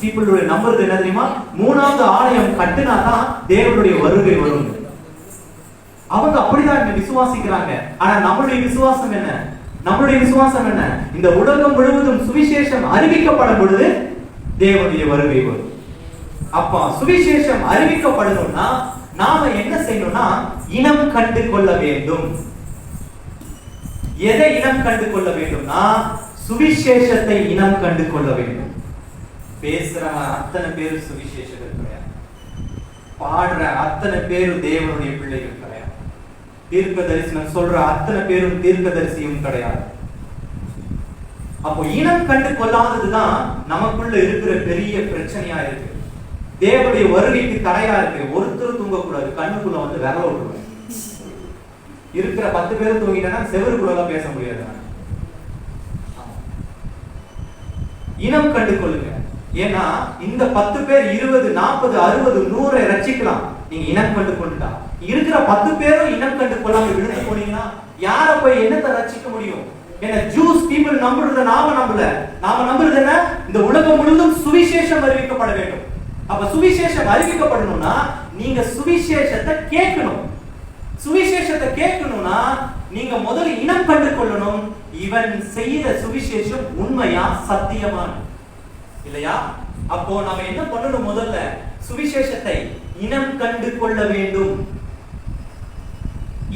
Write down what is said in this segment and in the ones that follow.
பீப்புளுடைய நம்புறது என்ன தெரியுமா? மூணாவது ஆலயம் கட்டினா தான் தேவனுடைய வருகை வரும். அவங்க அப்படிதான் விசுவாசிக்கிறாங்க. ஆனா நம்மளுடைய விசுவாசம் என்ன? நம்மளுடைய விசுவாசம் என்ன? இந்த உலகம் முழுவதும் சுவிசேஷம் அறிவிக்கப்படும் பொழுது தேவனுடைய வருகை வரும். அப்ப சுவிசேஷம் அறிவிக்கப்படணும்னா நாம என்ன செய்யணும்னா இனம் கண்டு கொள்ள வேண்டும். எதை இனம் கண்டு கொள்ள வேண்டும்னா சுவிசேஷத்தை இனம் கண்டு கொள்ள வேண்டும். பேசுறவன் அத்தனை பேரு சுவிசேஷகர் கிடையாது. பாடுற அத்தனை பேரும் தேவனுடைய பிள்ளைகள் கிடையாது. தீர்க்க தரிசனம் சொல்ற அத்தனை பேரும் தீர்க்க தரிசியும் கிடையாது. அப்போ இனம் கண்டு கொள்ளாததுதான் நமக்குள்ள இருக்கிற பெரிய பிரச்சனையா இருக்கு. தேவனுடைய வருகைக்கு தடையா இருக்கு. ஒருத்தர் தூங்கக்கூடாது, கண்ணுக்குள்ள வந்து விரல விட்டுருவாங்க. இருக்கிற 10 பேரும் தூங்கிட்டா செவருக்குள்ள பேச முடியாது. இனம் கண்டு கொள்ளுங்க. ஏன்னா இந்த 10 பேர் 20, 40, 60, 100 ரட்சிக்கலாம். நீங்க இனம் கண்டு கொண்டுட்டா இருக்கிற 10 பேரும் இனம் கண்டு கொள்ளாம விழுந்து போனீங்கன்னா யார போய் என்னத்தை ரட்சிக்க முடியும்? ஏன்னா ஜூஸ் பீப்புள் நம்புறது நாம நம்பல. நாம நம்புறது என்ன? இந்த உலகம் முழுவதும் சுவிசேஷம் அறிவிக்கப்பட வேண்டும். அப்ப சுவிசேஷம் அறிவிக்கப்படணும்னா நீங்க சுவிசேஷத்தை கேட்கணும். சுவிசேஷத்தை கேட்கணும்னா நீங்க முதல்ல இனம் கண்டு கொள்ளணும். இவன் செய்யற சுவிசேஷம் உண்மையா சத்தியமா இல்லையா? அப்போ நாம என்ன பண்ணணும்? முதல்ல சுவிசேஷத்தை இனம் கண்டு கொள்ள வேண்டும்.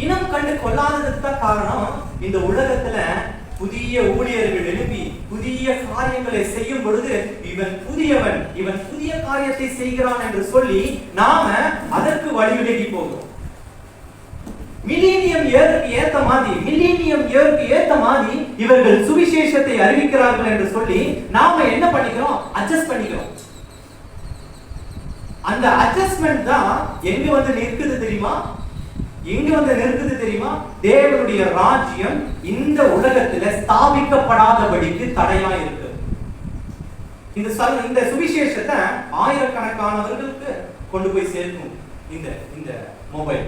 இனம் கண்டு கொள்ளாததுக்கு தான் காரணம் இந்த உலகத்துல புதிய ஊழியர்கள் எழுப்பி புதிய காரியங்களை செய்யும் பொழுது இவன் புதியவன், இவன் புதிய காரியத்தை செய்கிறான் என்று சொல்லி நாம அதற்கு வழிவிலகி போகிறோம். மில்லேனியம் இயருக்கு ஏத்த மாதிரி இவர்கள் சுவிசேஷத்தை அறிவிக்கிறார்கள் என்று சொல்லி நாம என்ன பண்ணிக்கிறோம்? அட்ஜஸ்ட் பண்ணிக்கிறோம். அந்த அட்ஜஸ்ட்மெண்ட் தான் எங்க வந்து நிற்குது தெரியுமா? தேவனுடைய ராஜ்யம் இந்த உலகத்துல ஸ்தாபிக்கப்படாதபடிக்கு தடையா இருக்கு. இந்த சுவிசேஷத்தை ஆயிரக்கணக்கானவர்களுக்கு கொண்டு போய் சேர்க்கும். இந்த மொபைல்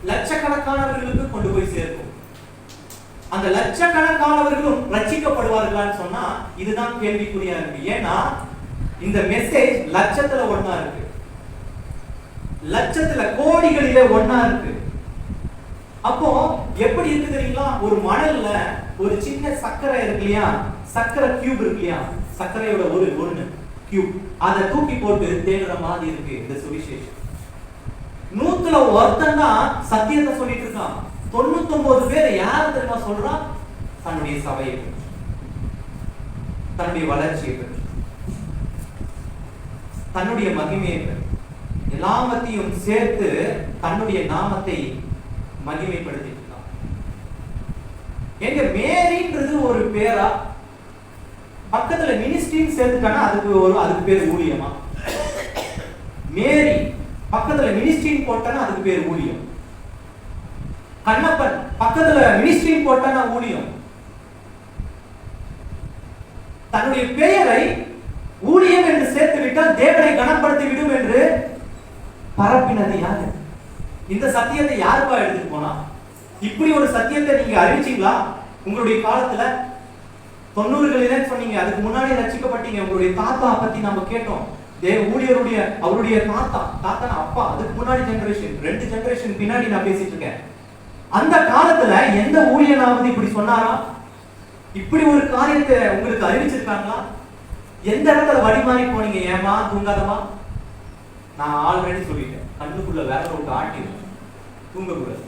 லட்சக்கணக்கானவர்களுக்கு கொண்டு போய் சேர்க்கும். அந்த லட்சக்கணக்கானவர்களும் ரட்சிக்கப்படுவார்களான்னு சொன்னா இதுதான் கேள்விக்குறியா இருக்கு. ஏன்னா இந்த மெசேஜ் லட்சத்துல ஒண்ணா இருக்கு, லட்சத்துல கோடிகளிலே ஒண்ணா இருக்கு. அப்போ எப்படி இருக்கு தெரியுங்களா? ஒரு மணல்ல ஒரு சின்ன சர்க்கரை இருக்கு இல்லையா? சர்க்கரை கியூப் இருக்கு இல்லையா? சர்க்கரையோட ஒரு கியூப் அதை தூக்கி போட்டு தேடுற மாதிரி இருக்கு இந்த சுவிசேஷம். 100ல ஒருத்தன் தான் சத்தியத்தை சொல்லிட்டு இருக்கான். 99 பேர் யாரு தெரியுமா சொல்றான்? தன்னுடைய சபையை பற்றி, தன்னுடைய வளர்ச்சியை பற்றி, தன்னுடைய மகிமையை பற்றி, எல்லாத்தையும் சேர்த்து தன்னுடைய நாமத்தை மகிமைப்படுத்திட்டு இருக்கான். எங்க மேரின்றது ஒரு பேரா? பக்கத்துல மினிஸ்ட்ரின்னு சேர்த்துட்டானா அதுக்கு பேர் ஊழியமா? மேரி பக்கத்துல மினிஸ்ட்ரின்னு போட்டானா அதுக்கு பேர் ஊழியம். கண்ணப்பன் பக்கத்துல மினிஸ்ட்ரின்னு போட்டானா ஊழியம். தன்னுடைய பெயரை ஊழியம் என்று சேர்த்து விட்டால் தேவனை கனப்படுத்தி விடும் என்று பரப்பினது யாரு? இந்த சத்தியத்தை யாருப்பா எடுத்துட்டு போனா? இப்படி ஒரு சத்தியத்தை நீங்க அறிவிச்சீங்களா உங்களுடைய காலத்துல? 90களிலே சொன்னீங்க, அதுக்கு முன்னாடி ரட்சிக்கப்பட்டீங்க. உங்களுடைய தாத்தா பத்தி நம்ம கேட்டோம். ஊழியருடைய அவருடைய தாத்தா அப்பா, அதுக்கு முன்னாடி ஜெனரேஷன், 2 ஜெனரேஷன் பின்னாடி நான் பேசிட்டு இருக்கேன். அந்த காலத்துல எந்த ஊழியனாவது இப்படி சொன்னாரா? இப்படி ஒரு காரியத்தை உங்களுக்கு அறிவிச்சிருக்காங்களா? எந்த இடத்துல வழி மாறி போனீங்க? ஏமா தூங்காதமா? நான் ஆல்ரெடி சொல்லிட்டேன், கண்ணுக்குள்ள வேற விட்டு ஆட்டி தூங்கக்கூடாது.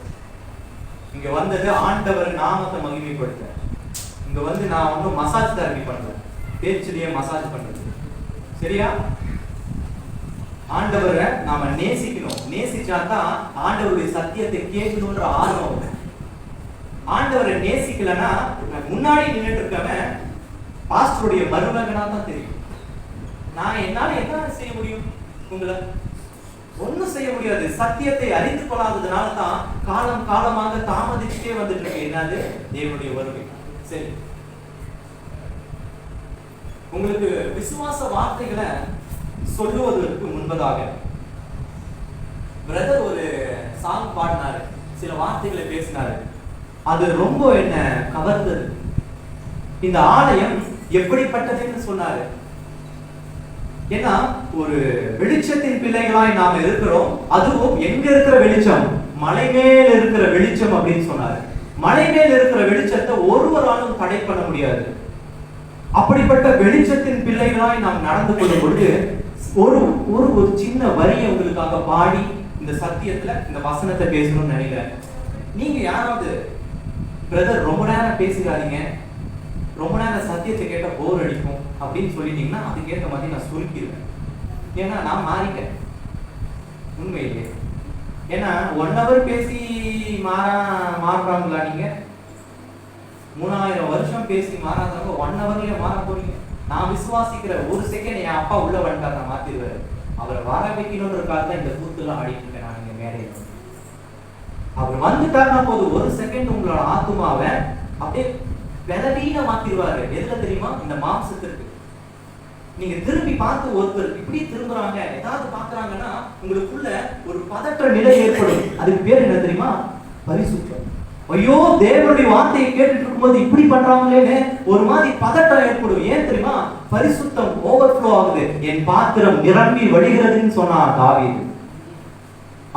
இங்க வந்தது ஆண்டவர் நாமத்தை மகிமைப்படுத்த. இங்க வந்து நான் வந்து மசாஜ் தெரப்பி பண்றேன், பேச்சிலேயே மசாஜ் பண்றது. சரியா? ஆண்டவரை நாம நேசிக்கணும். நேசிச்சாதான் ஆண்டவருடைய சத்தியத்தை கேட்கணும்ன்ற ஆர்வம். ஆண்டவரை நேசிக்கலன்னா முன்னாடி நின்றுட்டு இருக்கவன் பாஸ்டருடைய மருமகனா தான் தெரியும். நான் என்னால என்ன செய்ய முடியும்? உங்களை ஒண்ணும் செய்ய முடியாது. சத்தியத்தை அறிந்து கொள்ளாததுனால தான் காலம் காலமாக தாமதிச்சுட்டே வந்துட்டு இருக்கு. என்னது? தேவனுடைய வருகை. சரி, உங்களுக்கு விசுவாச வார்த்தைகளை சொல்லுவதற்கு முன்பதாக பிரதர் ஒரு சாங் பாடினாரு, சில வார்த்தைகளை பேசினாரு. அது ரொம்ப என்ன கவர்ந்தது. இந்த ஆலயம் எப்படிப்பட்டதுன்னு சொன்னாரு. ஏன்னா ஒரு வெளிச்சத்தின் பிள்ளைகளாய் நாம இருக்கிறோம். அதுவும் எங்க இருக்கிற வெளிச்சம்? மலை மேல் இருக்கிற வெளிச்சம் அப்படின்னு சொன்னாரு. மலை மேல் இருக்கிற வெளிச்சத்தை ஒருவராலும் தடை பண்ண முடியாது. அப்படிப்பட்ட வெளிச்சத்தின் பிள்ளைகளாய் நாம் நடந்து கொள்ளும் பொழுது ஒரு ஒரு ஒரு சின்ன வரியை உங்களுக்காக பாடி இந்த சத்தியத்துல இந்த வசனத்தை பேசணும்னு நினைக்கிறேன். நீங்க யாராவது பிரதர் ரொம்ப நேரம் பேசுறாதீங்க, ரொம்ப நேரம் சத்தியத்தை கேட்ட போர் அடிக்கும் அப்படின்னு சொல்லிட்டீங்கன்னா அதுக்கேற்ற மாதிரி நான் சுருக்கிடுவேன். ஏன்னா நான் மாறிட்டேன் உண்மையிலே. ஏன்னா 1 hour பேசி மாறாங்களா? நீங்க 3000 வருஷம் பேசி மாறாதவங்க 1 hourலயே மாற போறீங்க. நான் விசுவாசிக்கிற ஒரு செகண்ட் என் அப்பா உள்ள வந்துட்டார், நான் மாத்திடுவாரு. அவரை வர வைக்கணும்ன்றதுக்காக தான் இந்த கூத்துலாம் ஆடிட்டு இருக்கேன் நான் இங்க மேடையில. அவர் வந்துட்டாருன்னா போதும், ஒரு செகண்ட் உங்களோட ஆத்துமாவை அப்படியே வெலவீன மாத்திடுவாரு. எதுல தெரியுமா? இந்த மாம்சத்திற்கு. நீங்க திரும்பி பார்த்து ஒருத்தர் இப்படி திரும்புறாங்க, ஏதாவது பாக்குறாங்கன்னா உங்களுக்குள்ள ஒரு பதற்ற நிலை ஏற்படும். அதுக்கு பேர் என்ன தெரியுமா? பரிசுத்தம். ஐயோ, தேவனுடைய வார்த்தையை கேட்டுட்டு இருக்கும்போது இப்படி பண்றாங்களேன்னு ஒரு மாதிரி பதட்டம் ஏற்படும். ஏன் தெரியுமா? பரிசுத்தம் ஓவர்ஃப்ளோ ஆகுது. என் பாத்திரம் நிரம்பி வழிகிறதுன்னு சொன்னார் தாவீது.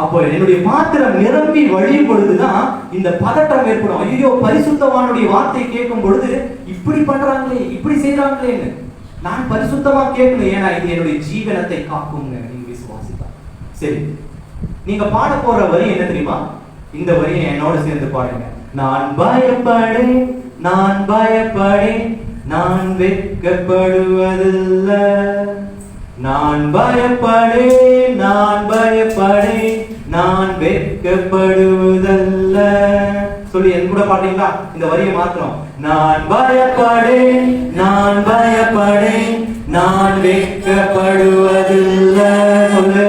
அப்போ என்னுடைய பாத்திரம் நிரம்பி வழியும் பொழுதுதான் இந்த பதட்டம் ஏற்படும். ஐயோ, பரிசுத்தவானுடைய வார்த்தையை கேட்கும் பொழுது இப்படி பண்றாங்களே, இப்படி செய்யறாங்களேன்னு நான் பரிசுத்தமா கேட்கணும். ஏன்னா இது என்னுடைய ஜீவனத்தை காக்கும். நீங்க விசுவாசித்தா சரி. நீங்க பாட போற வரி என்ன தெரியுமா? இந்த வரியை என்னோட சேர்ந்து பாடுங்க. நான் பயப்படேன், நான் பயப்படேன், நான் வெட்கப்படுவதில்லை. நான் பயப்படேன், நான் பயப்படேன், நான் வெட்கப்படுவதில்லை. சொல்லி என் கூட பாடுறீங்களா? இந்த வரியை மாத்திரம். நான் பயப்படேன், நான் பயப்படேன், நான் வெட்கப்படுவதில்லை. சொல்லு.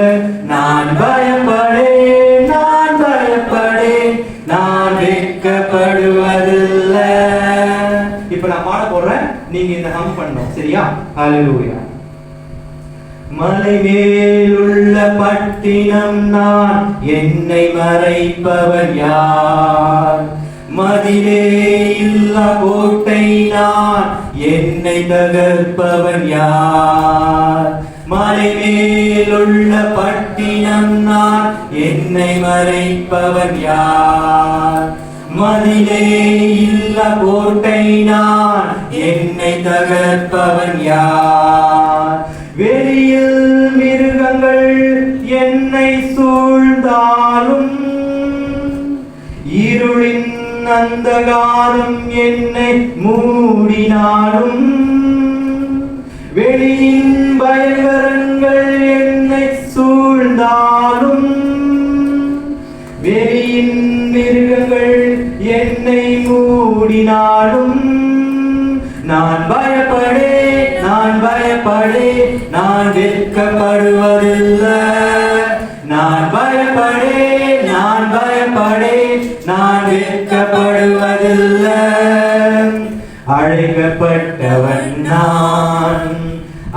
நான் பயப்படேன், நான் பயப்படேன், நான் வெட்கப்படுவதில்லை. இப்ப நான் பாட போடுறேன், நீங்க இந்த ஹம் பண்ணணும். சரியா? ஹல்லேலூயா. மலை மேலுள்ள பட்டினம் நான், என்னை மறைப்பவன் யார்? மதிலே இல்லா கோட்டை நான், என்னை தகர்ப்பவன் யார்? மலை மேலுள்ள பட்டினம் நான், என்னை மறைப்பவன் யார்? மதிலே இல்லா கோட்டை நான், என்னை தகர்ப்பவன் யார்? வெளியில் மிருகங்கள் என்னை சூழ்ந்தாலும், இருளின் அந்தகாரம் என்னை மூடினாலும், வெளியின் பயங்கரங்கள் என்னை சூழ்ந்தாலும், வெளியின் மிருகங்கள் என்னை மூடினாலும், நான் பயப்படேன், நான் பயப்படேன், நான் வெட்கப்படுவதில்லை. நான் பயப்படேன், நான் பயப்படேன், நான் வெட்கப்படுவதில்லை. அழைக்கப்பட்டவன் நான்,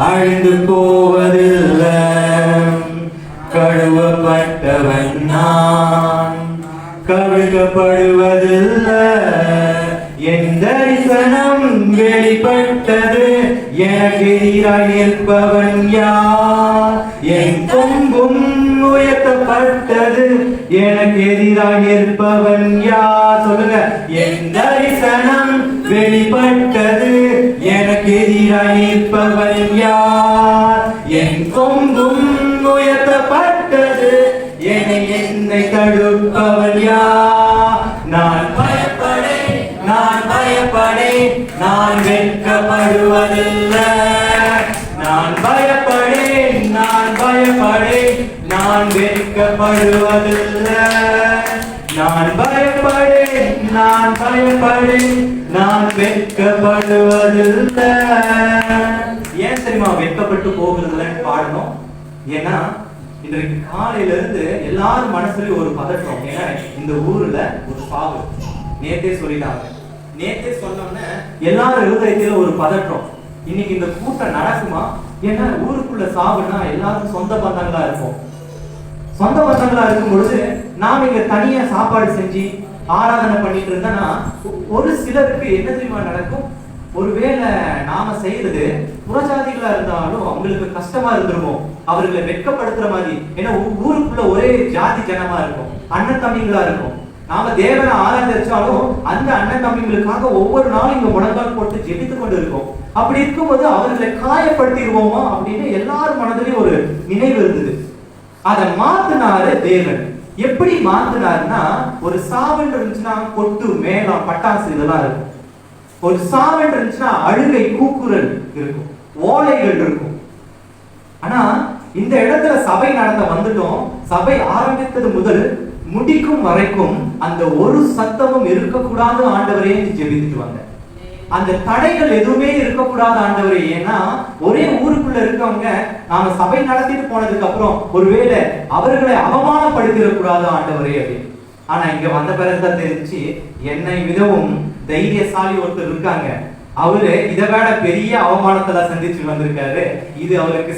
அழிந்து போவதில்லை. கழுவப்பட்டவன் நான், கழுகப்படுவதில்லை. என் தரிசனம் வெளிப்பட்டது, எனக்கு எதிராய் நிற்பவன் யார்? என் கொம்பும் உயர்த்தப்பட்டது, எனக்கு எதிராய் நிற்பவன் யார்? சொல்லுங்க. என் தரிசனம் வெளிப்பட்டது, எனக்கு எதிராய் நிற்பவன் யார்? என் கொம்பும் உயர்த்தப்பட்டது, என்னை தடுப்பவன் யார்? நான் பயப்படேன், நான் பயப்படேன், நான் வெட்கப்படுவதில்லை. நான் பயப்படேன், நான் பயப்படேன், நான் வெட்கப்படுவதில்லை. நான் பயப்படேன், நான் பயப்படேன், நான் வெட்கப்படுவதில்லை. ஏன் தெரியுமா வெட்கப்பட்டு போகிறதில்லைன்னு பாடணும்? ஏன்னா இன்றைக்கு காலையில இருந்து எல்லாரும் மனசுலயும் ஒரு பதட்டம். ஏன்னா இந்த ஊர்ல ஒரு சாவு நேத்தே சொல்லிட்டாங்க. நேத்தே சொன்னோம்னா எல்லாரும் இருதயத்தில ஒரு பதட்டம். இன்னைக்கு இந்த கூட்டம் நடக்குமா? ஏன்னா ஊருக்குள்ள சாவுனா எல்லாரும் சொந்த பந்தங்களா இருக்கும். சொந்த பந்தங்களா இருக்கும் பொழுது நாம இங்க தனியா சாப்பாடு செஞ்சு ஆராதனை பண்ணிட்டு இருந்தோம்னா ஒரு சிலருக்கு என்ன தெரியுமா நடக்கும்? ஒருவேளை நாம செய்யறது புறஜாதிகளா இருந்தாலும் அவங்களுக்கு கஷ்டமா இருந்திருக்கும், அவர்களை வெட்கப்படுத்துற மாதிரி. ஏன்னா ஊருக்குள்ள ஒரே ஜாதி ஜனமா இருக்கும், அண்ணன் தம்பிங்களா இருக்கும். நாம தேவனை ஆராதிச்சாலும் அந்த அண்ணன் தம்பிங்களுக்காக ஒவ்வொரு நாளும் இங்க முழங்கால் போட்டு ஜெபித்து கொண்டு இருக்கோம். அப்படி இருக்கும்போது அவர்களை காயப்படுத்திடுவோமா அப்படின்னு எல்லாரும் மனதிலையும் ஒரு நினைவு இருந்தது. அதை மாத்தினாரு தேவன். எப்படி மாத்தினாருன்னா, ஒரு சாவல் இருந்துச்சுன்னா கொட்டு மேளம் பட்டாசு இதெல்லாம் இருக்கும். ஒரு சாவல் இருந்துச்சுன்னா அழுகை கூக்குரல் இருக்கும், ஓலைகள் இருக்கும். ஆனா இந்த இடத்துல சபை நடந்த வந்துட்டோம். சபை ஆரம்பித்தது முதல் முடிக்கும் வரைக்கும் அந்த ஒரு சத்தமும் இருக்கக்கூடாது ஆண்டவரே ஜெபித்துட்டு வந்த. அந்த தடைகள் எதுவுமே இருக்கக்கூடாது ஆண்டவரே. ஏன்னா ஒரே ஊருக்குள்ள இருக்கவங்க நாம சபை நடத்திட்டு போனதுக்கு அப்புறம் ஒருவேளை அவர்களை அவமானப்படுத்திடக்கூடாது ஆண்டவரே அப்படின்னு. ஆனா இங்க வந்த பிறகுதான் தெரிஞ்சு, என்னை விதவும் தைரியசாலி ஒருத்தர் இருக்காங்க, அவரு இதை விட பெரிய அவமானத்துல சந்திச்சு வந்திருக்காரு. இது அவருக்கு